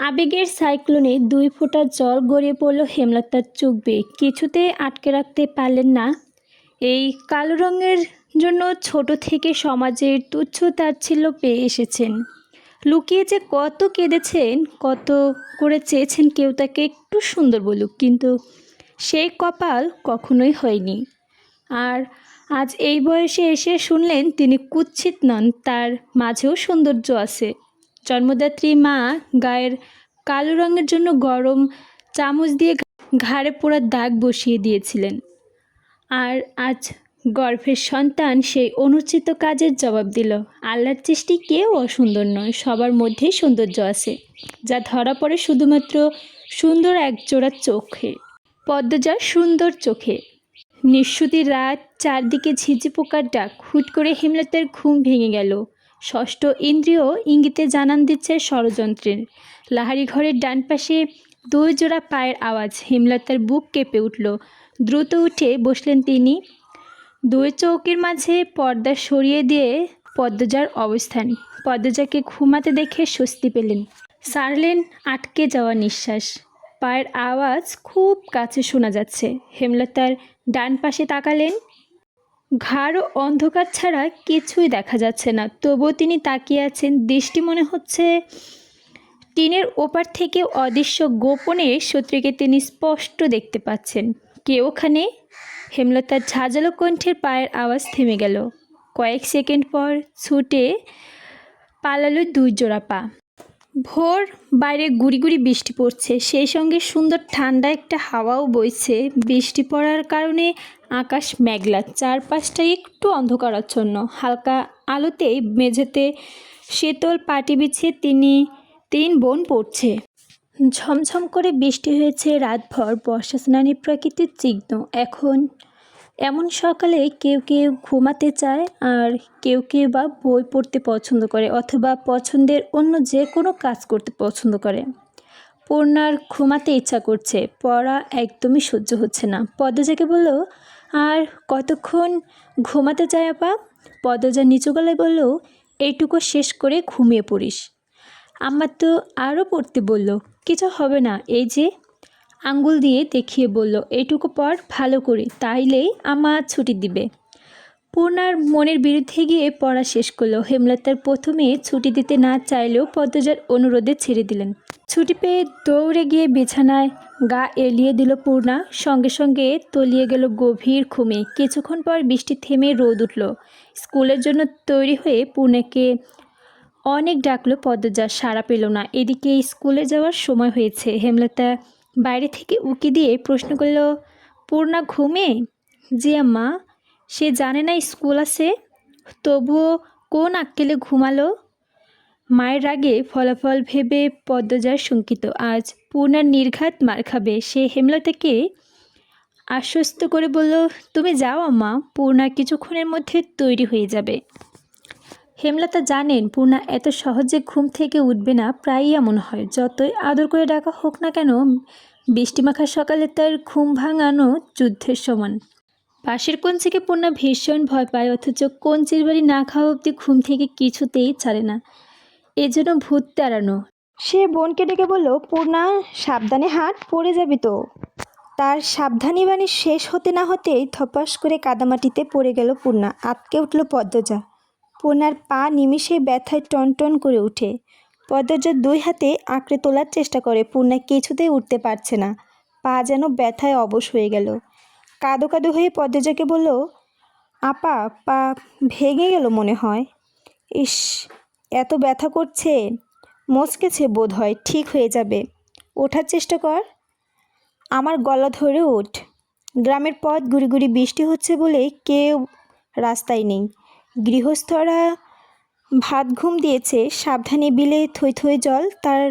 আবেগের সাইক্লোনে ২ ফোঁটা জল গড়িয়ে পড়ল হেমলতার চোখ বেয়ে। কিছুতেই আটকে রাখতে পারলেন না। এই কালো রঙের জন্য ছোট থেকে সমাজের তুচ্ছ তাচ্ছিল্য পেয়ে এসেছেন। লুকিয়ে যে কত কেঁদেছেন, কত করে চেয়েছেন কেউ তাকে একটু সুন্দর বলুক, কিন্তু সেই কপাল কখনোই হয়নি। আর আজ এই বয়সে এসে শুনলেন তিনি কুৎসিত নন, তার মাঝেও সৌন্দর্য আছে। জন্মদাত্রী মা গায়ের কালো রঙের জন্য গরম চামচ দিয়ে ঘাড়ে পোড়া দাগ বসিয়ে দিয়েছিলেন। আর আজ গর্ভের সন্তান সেই অনুচিত কাজের জবাব দিল। আল্লাহর সৃষ্টি কেউ অসুন্দর নয়, সবার মধ্যেই সৌন্দর্য আছে, যা ধরা পড়ে শুধুমাত্র সুন্দর একজোড়া চোখে। পদ্মজার সুন্দর চোখে। নিঃশ্রুতি রাত, চারদিকে ঝিঝি পোকার ডাক। হুট করে হেমলতার ঘুম ভেঙে গেল। ষষ্ঠ ইন্দ্রিয় ইঙ্গিতে জানান দিচ্ছে ষড়যন্ত্রের। লাহারি ঘরের ডান পাশে ২ জোড়া পায়ের আওয়াজ। হেমলতার বুক কেঁপে উঠল। দ্রুত উঠে বসলেন তিনি। ২ চৌকির মাঝে পর্দা সরিয়ে দিয়ে পদ্মজার অবস্থান। পদ্মজাকে ঘুমাতে দেখে স্বস্তি পেলেন। ছাড়লেন আটকে যাওয়া নিঃশ্বাস। পায়ের আওয়াজ খুব কাছে শোনা যাচ্ছে। হেমলতার ডান পাশে তাকালেন। ঘাড় অন্ধকার ছাড়া কিছুই দেখা যাচ্ছে না, তবুও তিনি তাকিয়ে আছেন। দৃষ্টি মনে হচ্ছে টিনের ওপার থেকে অদৃশ্য গোপনে শত্রুকে তিনি স্পষ্ট দেখতে পাচ্ছেন। কে ওখানে? হেমলতার ঝাঁঝালো কণ্ঠের পায়ের আওয়াজ থেমে গেল। কয়েক সেকেন্ড পর ছুটে পালালো ২ জোড়া পা। ভোর, বাইরে গুড়ি গুড়ি বৃষ্টি পড়ছে, সেই সঙ্গে সুন্দর ঠান্ডা একটা হাওয়াও বইছে। বৃষ্টি পড়ার কারণে আকাশ মেঘলা, চারপাশটা একটু অন্ধকারাচ্ছন্ন। হালকা আলোতেই মেঝেতে শীতল পাটি বিছিয়ে ৩ বোন পড়ছে। ঝমঝম করে বৃষ্টি হয়েছে রাতভর। বর্ষা স্নানে প্রকৃতির চিহ্ন। এখন এমন সকালে কেউ কেউ ঘুমাতে চায়, আর কেউ কেউ বা বই পড়তে পছন্দ করে, অথবা পছন্দের অন্য যে কোনো কাজ করতে পছন্দ করে। পূর্ণার ঘুমাতে ইচ্ছা করছে, পড়া একদমই সহ্য হচ্ছে না। পদ্মজাকে বলল, আর কতক্ষণ ঘুমাতে চায় আপা? পদ্মজা নিচু গলায় বলল, এইটুকু শেষ করে ঘুমিয়ে পড়িস। আম্মা তো আরও পড়তে বলল। কিছু হবে না, এই যে আঙ্গুল দিয়ে দেখিয়ে বলল, এইটুকু পড় ভালো করে, তাইলেই আম্মা ছুটি দিবে। পূর্ণার মনের বিরুদ্ধে গিয়ে পড়া শেষ করলো। হেমলতার প্রথমে ছুটি দিতে না চাইলেও পদ্মজার অনুরোধে ছেড়ে দিলেন। ছুটি পেয়ে দৌড়ে গিয়ে বিছানায় গা এলিয়ে দিল পূর্ণা। সঙ্গে সঙ্গে তলিয়ে গেল গভীর ঘুমে। কিছুক্ষণ পর বৃষ্টি থেমে রোদ উঠল। স্কুলের জন্য তৈরি হয়ে পূর্ণাকে অনেক ডাকলো পদ্মজা, সাড়া পেল না। এদিকে স্কুলে যাওয়ার সময় হয়েছে। হেমলতা বাইরে থেকে উকি দিয়ে প্রশ্ন করল, পূর্ণা ঘুমে? জি আম্মা। সে জানে না স্কুল আছে? তবুও কোন আক্কেলে ঘুমালো? মায়ের রাগে ফলাফল ভেবে পদ্মজার শঙ্কিত। আজ পূর্ণার নির্ঘাত মার খাবে। সে হেমলতাকে আশ্বস্ত করে বলল, তুমি যাও আম্মা, পূর্ণা কিছুক্ষণের মধ্যে তৈরি হয়ে যাবে। হেমলতা জানেন পূর্ণা এত সহজে ঘুম থেকে উঠবে না, প্রায়ই এমন হয়। যতই আদর করে ডাকা হোক না কেন, বৃষ্টিমাখা সকালে তার ঘুম ভাঙানো যুদ্ধের সমান। পাশের কঞ্চিকে পূর্ণা ভীষণ ভয় পায়, অথচ কঞ্চির বাড়ি না খাওয়া অবধি ঘুম থেকে কিছুতেই ছাড়ে না। এজন্য ভূত তাড়ানো। সে বোনকে ডেকে বলল, পূর্ণা সাবধানে হাট, পড়ে যাবি তো। তার সাবধানী বাণী শেষ হতে না হতেই ধপাস করে কাদামাটিতে পড়ে গেল পূর্ণা। আটকে উঠল পদ্মজা। পূর্ণার পা নিমিষে ব্যথায় টনটন করে ওঠে। পদ্মজা ২ হাতে আঁকড়ে তোলার চেষ্টা করে। পূর্ণা কিছুতেই উঠতে পারছে না, পা যেন ব্যথায় অবশ হয়ে গেল। কাঁদো কাঁদো হয়ে পদ্মজাকে বলল, আপা, পা ভেঙে গেল মনে হয়। ইস, এত ব্যথা করছে, মচকেছে বোধ হয়, ঠিক হয়ে যাবে, ওঠার চেষ্টা কর। আমার গলা ধরে ওঠ। গ্রামের পথ গুড়ি গুড়ি, বৃষ্টি হচ্ছে বলে কেউ রাস্তায় নেই। গৃহস্থরা ভাত ঘুম দিয়েছে। সাবধানে বিলে থই থই জল, তার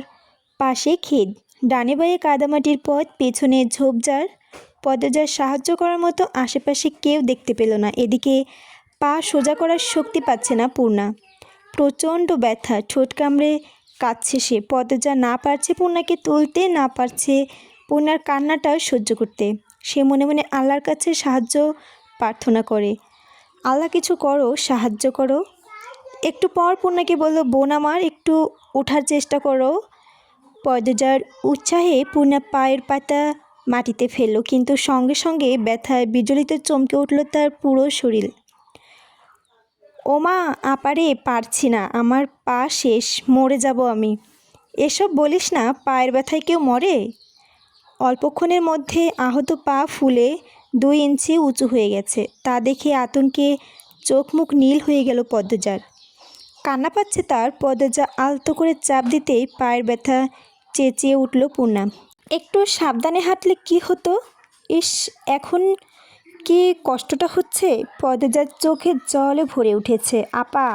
পাশে ক্ষেত, ডানে বাঁয়ে কাদামাটির পথ, পেছনে ঝোপঝাড়। পদ্মজার সাহায্য করার মতো আশেপাশে কেউ দেখতে পেল না। এদিকে পা সোজা করার শক্তি পাচ্ছে না পূর্ণা। প্রচণ্ড ব্যথা, ঠোঁট কামড়ে কাঁদছে সে। পদ্মজা না পারছে পূর্ণাকে তুলতে, না পারছে পূর্ণার কান্নাটা সহ্য করতে। সে মনে মনে আল্লাহর কাছে সাহায্য প্রার্থনা করে, আল্লাহ কিছু করো, সাহায্য করো। একটু পর পূর্ণাকে বলল, বোন আমার, একটু ওঠার চেষ্টা করো। পদজার উৎসাহে পূর্ণা পায়ের পাতা মাটিতে ফেলল, কিন্তু সঙ্গে সঙ্গে ব্যথায় বিজলিত চমকে উঠল তার পুরো শরীর। ওমা আপারে, পারছি না, আমার পা শেষ, মরে যাব আমি। এসব বলিস না, পায়ের ব্যথায় কেউ মরে? অল্পক্ষণের মধ্যে আহত পা ফুলে 2 ইঞ্চি উঁচু হয়ে গেছে। তা দেখে আতঙ্কে চোখ মুখ নীল হয়ে গেল পদ্মজার। কান্না পাচ্ছে তার। পদ্মজা আলতো করে চাপ দিতেই পায়ের ব্যথা চেঁচিয়ে উঠল পূর্ণা। একটু সাবধানে হাঁটলে কি হতো? ইস, এখন কি কষ্টটা হচ্ছে? পদ্মজার চোখে জলে ভরে উঠেছে। আপা,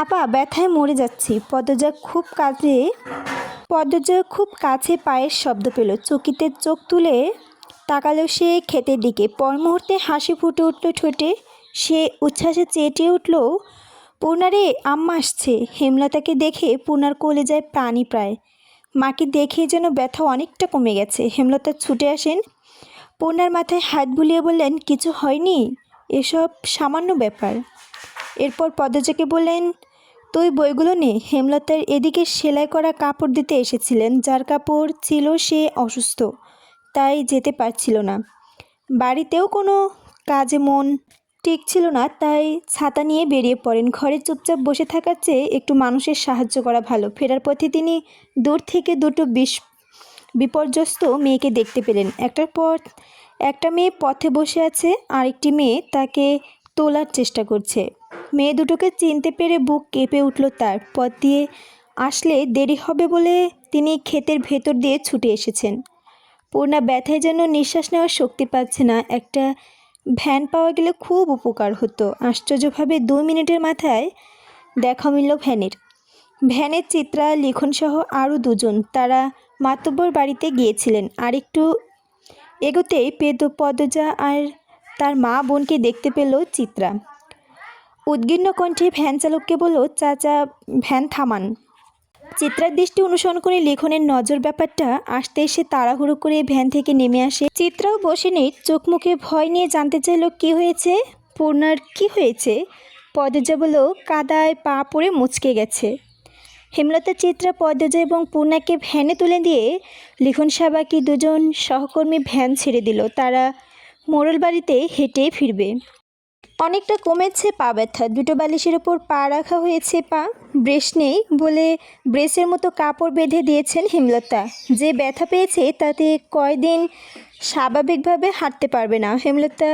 আপা, ব্যথায় মরে যাচ্ছি। পদ্মজা খুব কাছে পায়ের শব্দ পেল। চকিতে চোখ তুলে তাকালো সে ক্ষেতের দিকে। পর মুহূর্তে হাসি ফুটে উঠল ঠোঁটে। সে উচ্ছ্বাসে চেঁচিয়ে উঠল, পূর্ণারে, আম্মা আসছে। হেমলতাকে দেখে পূর্ণার কলিজায় প্রাণী প্রায়। মাকে দেখে যেন ব্যথা অনেকটা কমে গেছে। হেমলতা ছুটে আসেন, পূর্ণার মাথায় হাত বুলিয়ে বললেন, কিছু হয়নি, এসব সামান্য ব্যাপার। এরপর পদ্মজাকে বললেন, তুই বইগুলো নে। হেমলতার এদিকে সেলাই করা কাপড় দিতে এসেছিলেন। যার কাপড় ছিল সে অসুস্থ, তাই যেতে পারছিল না। বাড়িতেও কোনো কাজে মন টিকছিল না, তাই ছাতা নিয়ে বেরিয়ে পড়েন। ঘরে চুপচাপ বসে থাকার চেয়ে একটু মানুষের সাহায্য করা ভালো। ফেরার পথে তিনি দূর থেকে দুটো বিপর্যস্ত মেয়েকে দেখতে পেলেন। একটা মেয়ে পথে বসে আছে, আরেকটি মেয়ে তাকে তোলার চেষ্টা করছে। মেয়ে দুটোকে চিনতে পেরে বুক কেঁপে উঠল তার। পথ দিয়ে আসলে দেরি হবে বলে তিনি ক্ষেতের ভেতর দিয়ে ছুটে এসেছেন। পূর্ণা ব্যথায় যেন নিঃশ্বাস নেওয়ার শক্তি পাচ্ছে না। একটা ভ্যান পাওয়া গেলে খুব উপকার হতো। আশ্চর্যভাবে 2 মিনিটের মাথায় দেখা মিলল ভ্যানের চিত্রা, লিখনসহ আরও 2 জন। তারা মাতব্বর বাড়িতে গিয়েছিলেন। আর একটু এগোতেই পদ্মজা আর তার মা বোনকে দেখতে পেল চিত্রা। উদ্গীর্ণ কণ্ঠে ভ্যান চালককে বলল, চাচা, ভ্যান থামান। চিত্রার দৃষ্টি অনুসরণ করে লিখনের নজর ব্যাপারটা আসতে এসে তাড়াহুড়ো করে ভ্যান থেকে নেমে আসে। চিত্রাও বসে নেই, চোখ মুখে ভয় নিয়ে জানতে চাইল, কি হয়েছে পূর্ণার, কি হয়েছে? পদ্মজা বলল, কাদায় পা পড়ে মুচকে গেছে। হেমলতা, চিত্রা, পদ্মজা এবং পূর্ণাকে ভ্যানে তুলে দিয়ে লিখন সাবাকি 2 জন সহকর্মী ভ্যান ছেড়ে দিল। তারা মোড়ল বাড়িতে হেঁটেই ফিরবে। অনেকটা কমেছে পা ব্যথা। 2টো বালিশের ওপর পা রাখা হয়েছে। পা ব্রেস নেই বলে ব্রেসের মতো কাপড় বেঁধে দিয়েছেন হেমলতা। যে ব্যথা পেয়েছে তাতে কয়দিন স্বাভাবিকভাবে হাঁটতে পারবে না। হেমলতা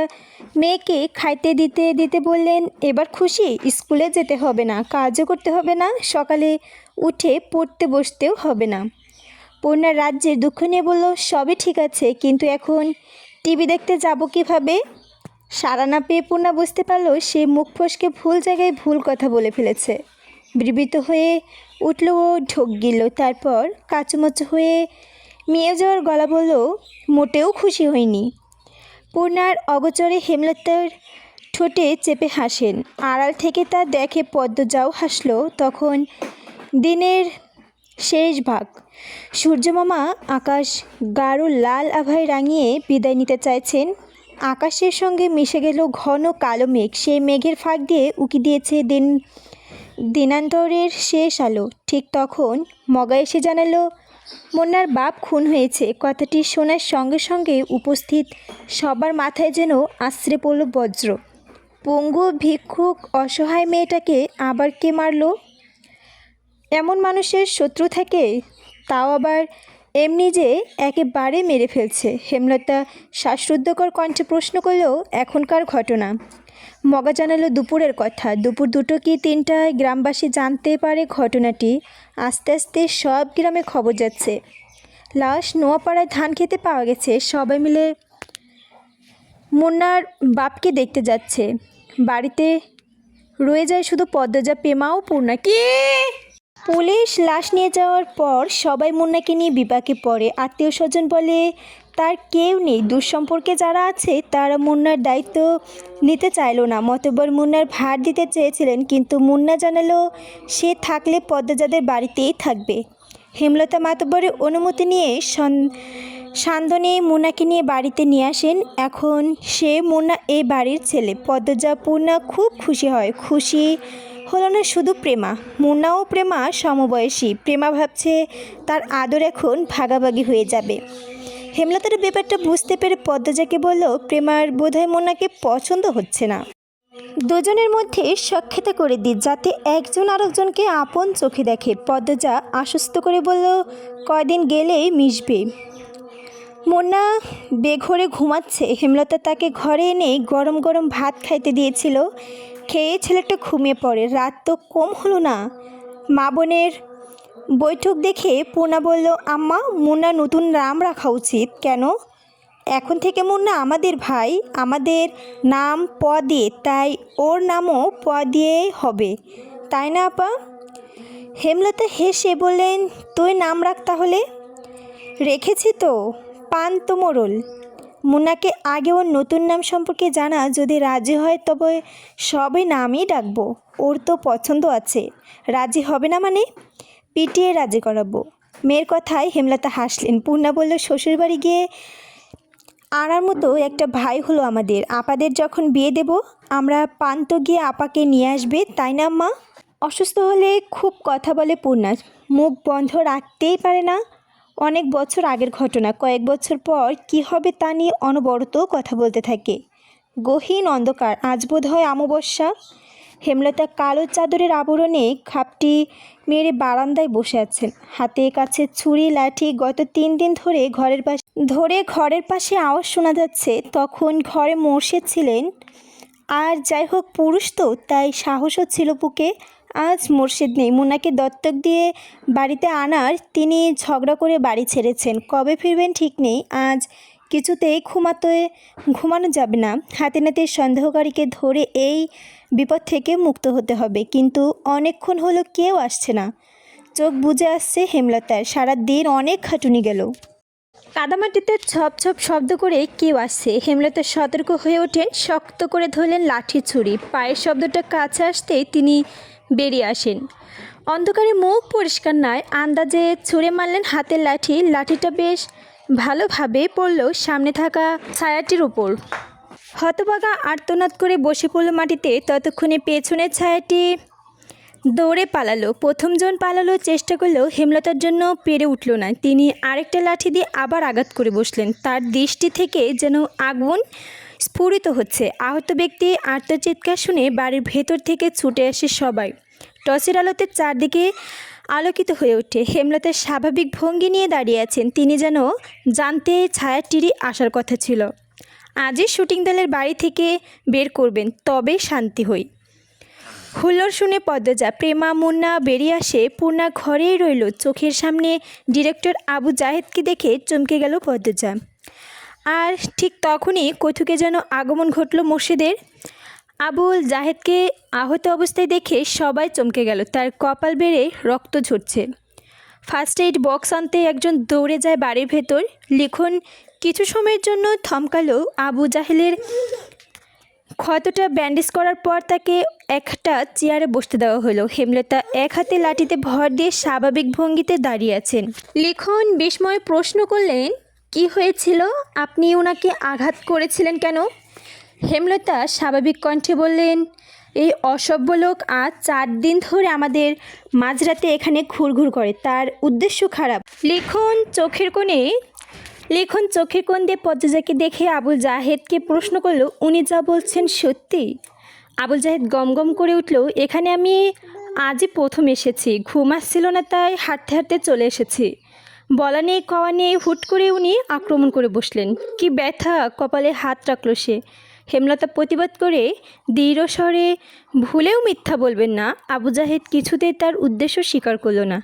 মেয়েকে খাইতে দিতে দিতে বললেন, এবার খুশি? স্কুলে যেতে হবে না, কাজও করতে হবে না, সকালে উঠে পড়তে বসতেও হবে না। পূর্ণার রাজ্যের দুঃখ নিয়ে বলল, সবই ঠিক আছে, কিন্তু এখন টিভি দেখতে যাব কিভাবে? সাড়া না পেয়ে পূর্ণা বুঝতে পারল সে মুখ ফসকে ভুল জায়গায় ভুল কথা বলে ফেলেছে। বিব্রত হয়ে উঠল ও ঢোক গিলল। তারপর কাচুমাচু হয়ে মিয়ে যাওয়ার গলা বলল, মোটেও খুশি হয়নি। পূর্ণার অগোচরে হেমলতার ঠোঁটে চেপে হাসেন। আড়াল থেকে তা দেখে পদ্মজাও হাসল। তখন দিনের শেষ ভাগ। সূর্যমামা আকাশ গাঢ় লাল আভায় রাঙিয়ে বিদায় নিতে চাইছেন। আকাশের সঙ্গে মিশে গেল ঘন কালো মেঘ। সেই মেঘের ফাঁক দিয়ে উকি দিয়েছে দিনান্তরের শেষ আলো। ঠিক তখন মগা এসে জানালো, মুন্নার বাপ খুন হয়েছে। কথাটি শোনার সঙ্গে সঙ্গে উপস্থিত সবার মাথায় যেন আছড়ে পড়ল বজ্র। পঙ্গু, ভিক্ষুক, অসহায় মেয়েটাকে আবার কে মারল? এমন মানুষের শত্রু থাকে, তাও আবার এমনি যে একেবারে মেরে ফেলছে। হেমলতা শ্বাসরুদ্ধকর কণ্ঠে প্রশ্ন করল, এখনকার ঘটনা? মগা জানালো, দুপুরের কথা। দুপুর 2টো কি 3টায় গ্রামবাসী জানতে পারে ঘটনাটি। আস্তে আস্তে সব গ্রামে খবর যাচ্ছে। লাশ নোয়াপাড়ায় ধান খেতে পাওয়া গেছে। সবাই মিলে মুন্নার বাপকে দেখতে যাচ্ছে। বাড়িতে রয়ে যায় শুধু পদ্মজা, পেমা ও পূর্ণা। পুলিশ লাশ নিয়ে যাওয়ার পর সবাই মুন্নাকে নিয়ে বিপাকে পড়ে। আত্মীয় স্বজন বলে তার কেউ নেই। দুঃসম্পর্কে যারা আছে তারা মুন্নার দায়িত্ব নিতে চাইল না। মতবর মুন্নার ভার দিতে চেয়েছিলেন, কিন্তু মুন্না জানালো সে থাকলে পদ্মজাদের বাড়িতেই থাকবে। হেমলতা মাতবরের অনুমতি নিয়ে সান্দনে মুন্নাকে নিয়ে বাড়িতে নিয়ে আসেন। এখন সে মুন্না এই বাড়ির ছেলে। পদ্মজা, পূর্ণা খুব খুশি হয়। খুশি হলো না শুধু প্রেমা, মুন্নাও প্রেমা সমবয়সী। প্রেমা ভাবছে তার আদর এখন ভাগাভাগি হয়ে যাবে। হেমলতার ব্যাপারটা বুঝতে পেরে পদ্মজাকে বলল, প্রেমার বোধহয় মুন্নাকে পছন্দ হচ্ছে না। দুজনের মধ্যে সাক্ষাৎ করে দিই, যাতে একজন আরেকজনকে আপন চোখে দেখে। পদ্মজা আশ্বস্ত করে বলল, কয়দিন গেলেই মিশবে। মুন্না বেঘরে ঘুমাচ্ছে। হেমলতা তাকে ঘরে এনে গরম গরম ভাত খাইতে দিয়েছিল। খেয়ে ছেলেটা ঘুমিয়ে পড়ে। রাত তো কম হলো না। মা বোনের বৈঠক দেখে পূর্ণা বলল, আম্মা, মুন্না নতুন নাম রাখা উচিত। কেন? এখন থেকে মুন্না আমাদের ভাই, আমাদের নাম প দিয়ে, তাই ওর নামও প দিয়েই হবে, তাই না আপা? হেমলতা হেসে বললেন, তুই নাম রাখ তাহলে। রেখেছি তো, পান্ত মোড়ল। মুন্নাকে আগে ওর নতুন নাম সম্পর্কে জানা, যদি রাজি হয় তবে সবে নামই ডাকবো। ওর তো পছন্দ আছে। রাজি হবে না মানে? পিটিয়ে রাজি করাবো। মেয়ের কথায় হেমলতা হাসলেন। পূর্ণা বলল, শ্বশুরবাড়ি গিয়ে আনার মতো একটা ভাই হলো আমাদের। আপাদের যখন বিয়ে দেব, আমরা পান্ত গিয়ে আপাকে নিয়ে আসবে, তাই না মা? অসুস্থ হলে খুব কথা বলে পূর্ণা, মুখ বন্ধ রাখতেই পারে না। অনেক বছর আগের ঘটনা। কয়েক বছর পর কি হবে তা নিয়ে অনবরত কথা বলতে থাকে। গহীন অন্ধকার। আজ বোধ হয় অমাবস্যা। হেমলতা কালো চাদরের আবরণে খাপটি মেরে বারান্দায় বসে আছেন। হাতে কাছে ছুরি লাঠি। গত 3 দিন ধরে ঘরের পাশে আওয়াজ শোনা যাচ্ছে। তখন ঘরে মোর্শেদ ছিলেন। আর যাই হোক, পুরুষ তো, তাই সাহসও ছিল বুকে। আজ মোর্শেদ নেই। মুন্নাকে দত্তক দিয়ে বাড়িতে আনার তিনি ঝগড়া করে বাড়ি ছেড়েছেন। কবে ফিরবেন ঠিক নেই। আজ কিছুতেই ঘুমানো যাবে না। হাতে নাতে সন্দেহকারীকে ধরে এই বিপদ থেকে মুক্ত হতে হবে। কিন্তু অনেকক্ষণ হলো কেউ আসছে না। চোখ বুজে আসছে হেমলতার। সারা দিন অনেক খাটুনি গেল। কাদামাটিতে ছপ ছপ শব্দ করে কেউ আসছে। হেমলতা সতর্ক হয়ে ওঠেন, শক্ত করে ধরলেন লাঠি ছুরি। পায়ের শব্দটা কাছে আসতেই তিনি বেরিয়ে আসেন। অন্ধকারে মুখ পরিষ্কার নয়, আন্দাজে ছুঁড়ে মারলেন হাতের লাঠি। লাঠিটা বেশ ভালোভাবে পড়ল সামনে থাকা ছায়াটির উপর। হতভাগা আর্তনাদ করে বসে পড়ল মাটিতে। ততক্ষণে পেছনের ছায়াটি দৌড়ে পালালো। প্রথমজন পালালো চেষ্টা করলেও হেমলতার জন্য পেরে উঠল না। তিনি আরেকটা লাঠি দিয়ে আবার আঘাত করে বসলেন। তার দৃষ্টি থেকে যেন আগুন স্ফুরিত হচ্ছে। আহত ব্যক্তি আর্তচিৎকার শুনে বাড়ির ভেতর থেকে ছুটে আসে সবাই। টর্চের আলোতে চারদিকে আলোকিত হয়ে ওঠে। হেমলতার স্বাভাবিক ভঙ্গি নিয়ে দাঁড়িয়ে আছেন। তিনি যেন জানতে ছায়াটিরই আসার কথা ছিল। আজই শুটিং দলের বাড়ি থেকে বের করবেন, তবে শান্তি হই। হুল্লোড় শুনে পদ্মজা, প্রেমা, মুন্না বেরিয়ে আসে। পূর্ণা ঘরেই রইল। চোখের সামনে ডিরেক্টর আবু জাহেদকে দেখে চমকে গেল পদ্মজা। আর ঠিক তখনই কৌতুকে যেন আগমন ঘটল মোর্শেদের। আবুল জাহেদকে আহত অবস্থায় দেখে সবাই চমকে গেল। তার কপাল বেড়ে রক্ত ঝরছে। ফার্স্ট এইড বক্স আনতে একজন দৌড়ে যায় বাড়ির ভেতর। লিখন কিছু সময়ের জন্য থমকালো। আবু জাহেলের ক্ষতটা ব্যান্ডেজ করার পর তাকে একটা চেয়ারে বসতে দেওয়া হলো। হেমলতা এক হাতে লাঠিতে ভর দিয়ে স্বাভাবিক ভঙ্গিতে দাঁড়িয়ে আছেন। লিখন বিস্ময়ে প্রশ্ন করলেন, কি হয়েছিল? আপনি ওনাকে আঘাত করেছিলেন কেন? হেমলতা স্বাভাবিক কণ্ঠে বললেন, এই অসভ্য লোক আজ 4 দিন ধরে আমাদের মাঝরাতে এখানে ঘুরঘুর করে। তার উদ্দেশ্য খারাপ। লিখন চোখের কোণ দিয়ে পদ্মজাকে দেখে আবুল জাহেদকে প্রশ্ন করল, উনি যা বলছেন সত্যি? আবুল জাহেদ গমগম করে উঠল, এখানে আমি আজই প্রথম এসেছি। ঘুম আসছিল না, তাই হাঁটতে হাঁটতে চলে এসেছি। বলা নেই কওয়া নেই হুট করে উনি আক্রমণ করে বসলেন। কি ব্যথা! কপালে হাত রাখল সে। হেমলতা প্রতিবাদ করে দৃঢ় স্বরে, ভুলেও মিথ্যা বলবেন না। আবু জাহেদ কিছুতেই তার উদ্দেশ্য স্বীকার করল না।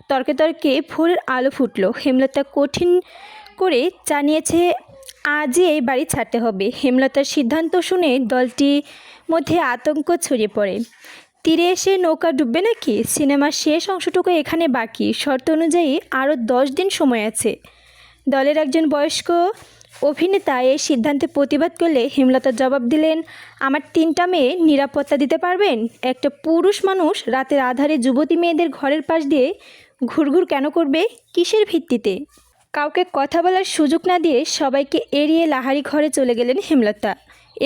তর্কে তর্কে ভোরের আলো ফুটল। হেমলতা কঠিন করে জানিয়েছে আজই এই বাড়ি ছাড়তে হবে। হেমলতার সিদ্ধান্ত শুনে দলটির মধ্যে আতঙ্ক ছড়িয়ে পড়ে। তীরে এসে নৌকা ডুববে নাকি? সিনেমার শেষ অংশটুকু এখানে বাকি। শর্ত অনুযায়ী আরও 10 দিন সময় আছে। দলের একজন বয়স্ক অভিনেতা এই সিদ্ধান্তে প্রতিবাদ করলে হেমলতা জবাব দিলেন, আমার 3টা মেয়ে নিরাপত্তা দিতে পারবেন? একটা পুরুষ মানুষ রাতের আধারে যুবতী মেয়েদের ঘরের পাশ দিয়ে ঘুরঘুর কেন করবে? কিসের ভিত্তিতে? কাউকে কথা বলার সুযোগ না দিয়ে সবাইকে এড়িয়ে লাহারি ঘরে চলে গেলেন হেমলতা।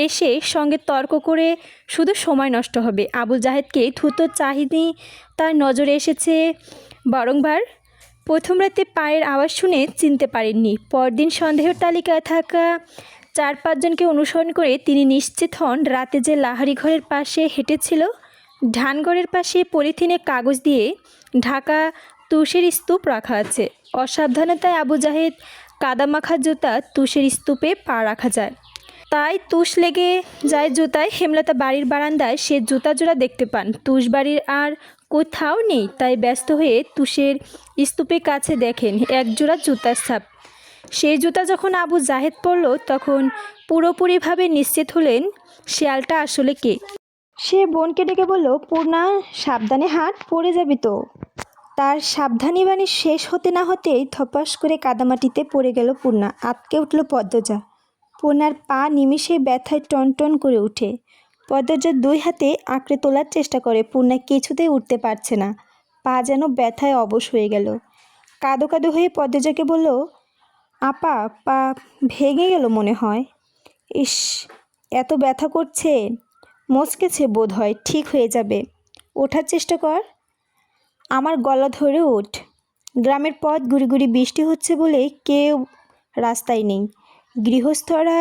এসে সঙ্গে তর্ক করে শুধু সময় নষ্ট হবে। আবুল জাহেদকে থুতো চাহিনি তার নজরে এসেছে বারংবার। প্রথম রাতে পায়ের আওয়াজ শুনে চিনতে পারেননি। পরদিন সন্দেহের তালিকায় থাকা 4-5 জনকে অনুসরণ করে তিনি নিশ্চিত হন রাতে যে লাহারি ঘরের পাশে হেঁটেছিল, ধানঘরের পাশে পলিথিনে কাগজ দিয়ে ঢাকা তুষের স্তূপ রাখা আছে। অসাবধানতায় আবু জাহেদ কাদামাখা জুতা তুষের স্তূপে পা রাখা যায়, তাই তুষ লেগে যায় জুতায়। হেমলতা বাড়ির বারান্দায় সে জুতা জোড়া দেখতে পান। তুষ বাড়ির আর কোথাও নেই, তাই ব্যস্ত হয়ে তুষের স্তূপের কাছে দেখেন এক জোড়া জুতার ছাপ। সেই জুতা যখন আবু জাহেদ পরল তখন পুরোপুরিভাবে নিশ্চিত হলেন শেয়ালটা আসলে কে। সে বোনকে ডেকে বলল, পূর্ণা সাবধানে হাত, পড়ে যাবি তো। তার সাবধানী বাণী শেষ হতে না হতেই ধপাস করে কাদামাটিতে পড়ে গেল পূর্ণা। আঁতকে উঠল পদ্মজা। পূর্ণার পা নিমিষে ব্যথায় টনটন করে ওঠে। পদ্মজা 2 হাতে আঁকড়ে তোলার চেষ্টা করে। পূর্ণা কিছুতেই উঠতে পারছে না, পা যেন ব্যথায় অবশ হয়ে গেল। কাঁদো কাঁদো হয়ে পদ্মজাকে বলল, আপা, পা ভেঙে গেল মনে হয়। ইস, এত ব্যথা করছে। মচকেছে বোধ হয়, ঠিক হয়ে যাবে। ওঠার চেষ্টা কর, আমার গলা ধরে ওঠ। গ্রামের পথ গুড়ি গুড়ি বৃষ্টি হচ্ছে বলে কেউ রাস্তায় নেই। গৃহস্থরা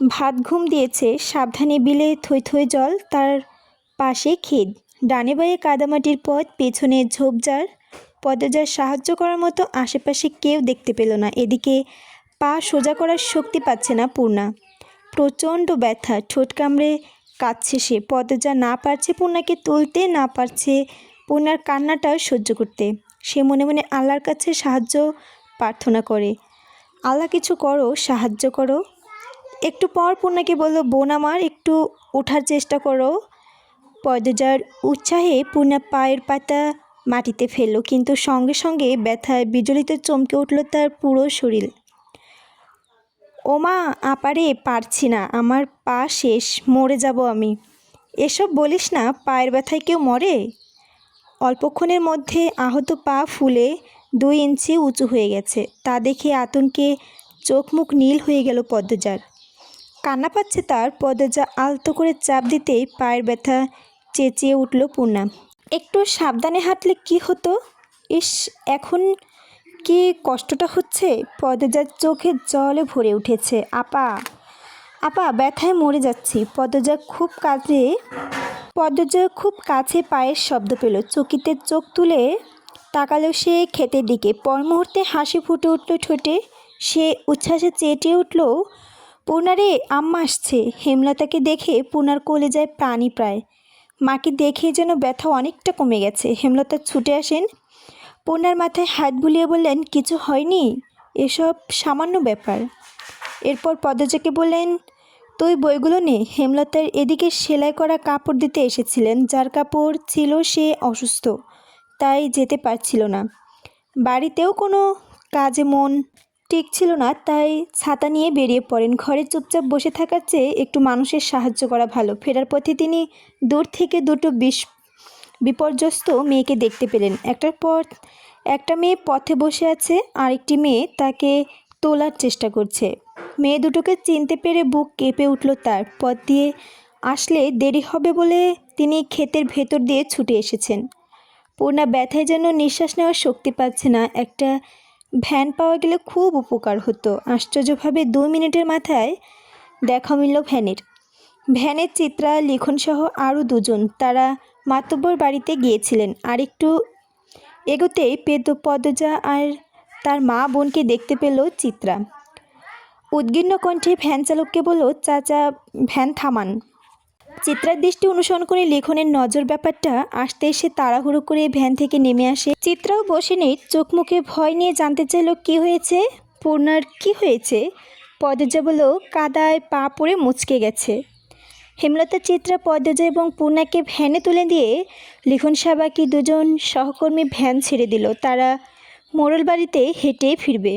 ভাত ঘুম দিয়েছে। সাবধানে বিলে থই থই জল, তার পাশে ক্ষেত, ডানে বাঁয়ে কাদামাটির পথ, পেছনে ঝোপঝাড়। পদ্মজার সাহায্য করার মতো আশেপাশে কেউ দেখতে পেল না। এদিকে পা সোজা করার শক্তি পাচ্ছে না পূর্ণা। প্রচণ্ড ব্যথা, ঠোঁট কামড়ে কাঁদছে সে। পদ্মজা না পারছে পূর্ণাকে তুলতে, না পারছে পূর্ণার কান্নাটা সহ্য করতে। সে মনে মনে আল্লাহর কাছে সাহায্য প্রার্থনা করে, আল্লাহ কিছু করো, সাহায্য করো। একটু পর পূর্ণাকে বলল, বোন আমার, একটু ওঠার চেষ্টা করো। পদ্মজার উৎসাহে পূর্ণা পায়ের পাতা মাটিতে ফেলল, কিন্তু সঙ্গে সঙ্গে ব্যথায় বিজলিতে চমকে উঠল তার পুরো শরীর। ওমা, আপারে, পারছি না, আমার পা শেষ, মরে যাব আমি। এসব বলিস না, পায়ের ব্যথায় কেউ মরে? অল্পক্ষণের মধ্যে আহত পা ফুলে 2 ইঞ্চি উঁচু হয়ে গেছে। তা দেখে আতঙ্কে চোখ মুখ নীল হয়ে গেল পদ্মজার। কান্না পাচ্ছে তার। পদ্মজা আলতো করে চাপ দিতেই পায়ের ব্যথা চেঁচিয়ে উঠল পূর্ণা। একটু সাবধানে হাঁটলে কি হতো? ইস, এখন কি কষ্টটা হচ্ছে। পদ্মজার চোখে জলে ভরে উঠেছে। আপা, আপা, ব্যথায় মরে যাচ্ছি। পদ্মজা খুব কাছে পায়ের শব্দ পেল। চকিতে চোখ তুলে তাকালো সে ক্ষেতের দিকে। পর মুহূর্তে হাসি ফুটে উঠল ঠোঁটে। সে উচ্ছ্বাসে চেঁটিয়ে উঠল, পূর্ণারে, আম্মা আসছে। হেমলতাকে দেখে পূর্ণার কলিজায় প্রাণী প্রায়। মাকে দেখে যেন ব্যথা অনেকটা কমে গেছে। হেমলতা ছুটে আসেন, পূর্ণার মাথায় হাত বুলিয়ে বললেন, কিছু হয়নি, এসব সামান্য ব্যাপার। এরপর পদ্মজাকে বললেন, তুই বইগুলো নে। হেমলতার এদিকে সেলাই করা কাপড় দিতে এসেছিলেন। যার কাপড় ছিল সে অসুস্থ, তাই যেতে পারছিল না। বাড়িতেও কোনো কাজে মন টিকছিল না, তাই ছাতা নিয়ে বেরিয়ে পড়েন। ঘরে চুপচাপ বসে থাকার চেয়ে একটু মানুষের সাহায্য করা ভালো। ফেরার পথে তিনি দূর থেকে 2টো বিপর্যস্ত মেয়েকে দেখতে পেলেন। একটার পর একটা মেয়ে পথে বসে আছে, আরেকটি মেয়ে তাকে তোলার চেষ্টা করছে। মেয়ে দুটোকে চিনতে পেরে বুক কেঁপে উঠল তার। পথ দিয়ে আসলে দেরি হবে বলে তিনি ক্ষেতের ভেতর দিয়ে ছুটে এসেছেন। পূর্ণা ব্যথায় যেন নিঃশ্বাস নেওয়ার শক্তি পাচ্ছে না। একটা ভ্যান পাওয়া গেলে খুব উপকার হতো। আশ্চর্যভাবে 2 মিনিটের মাথায় দেখা মিলল ভ্যানের চিত্রা, লিখনসহ আরও 2 জন। তারা মাতব্বর বাড়িতে গিয়েছিলেন। আর একটু এগোতেই পদ্মজা আর তার মা বোনকে দেখতে পেল চিত্রা। উদ্গীর্ণ কণ্ঠে ভ্যান চালককে বলল, চাচা, ভ্যান থামান। চিত্রার দৃষ্টি অনুসরণ করে লিখনের নজর ব্যাপারটা আসতে এসে তাড়াহুড়ো করে ভ্যান থেকে নেমে আসে। চিত্রাও বসে নেই, চোখ মুখে ভয় নিয়ে জানতে চাইল, কি হয়েছে পূর্ণার, কি হয়েছে? পদ্মজা বলল, কাদায় পা পড়ে মুচকে গেছে। হেমলতা, চিত্রা, পদ্মজা এবং পূর্ণাকে ভ্যানে তুলে দিয়ে লিখন সাবাকি 2 জন সহকর্মী ভ্যান ছেড়ে দিল। তারা মোড়ল বাড়িতে হেঁটে ফিরবে।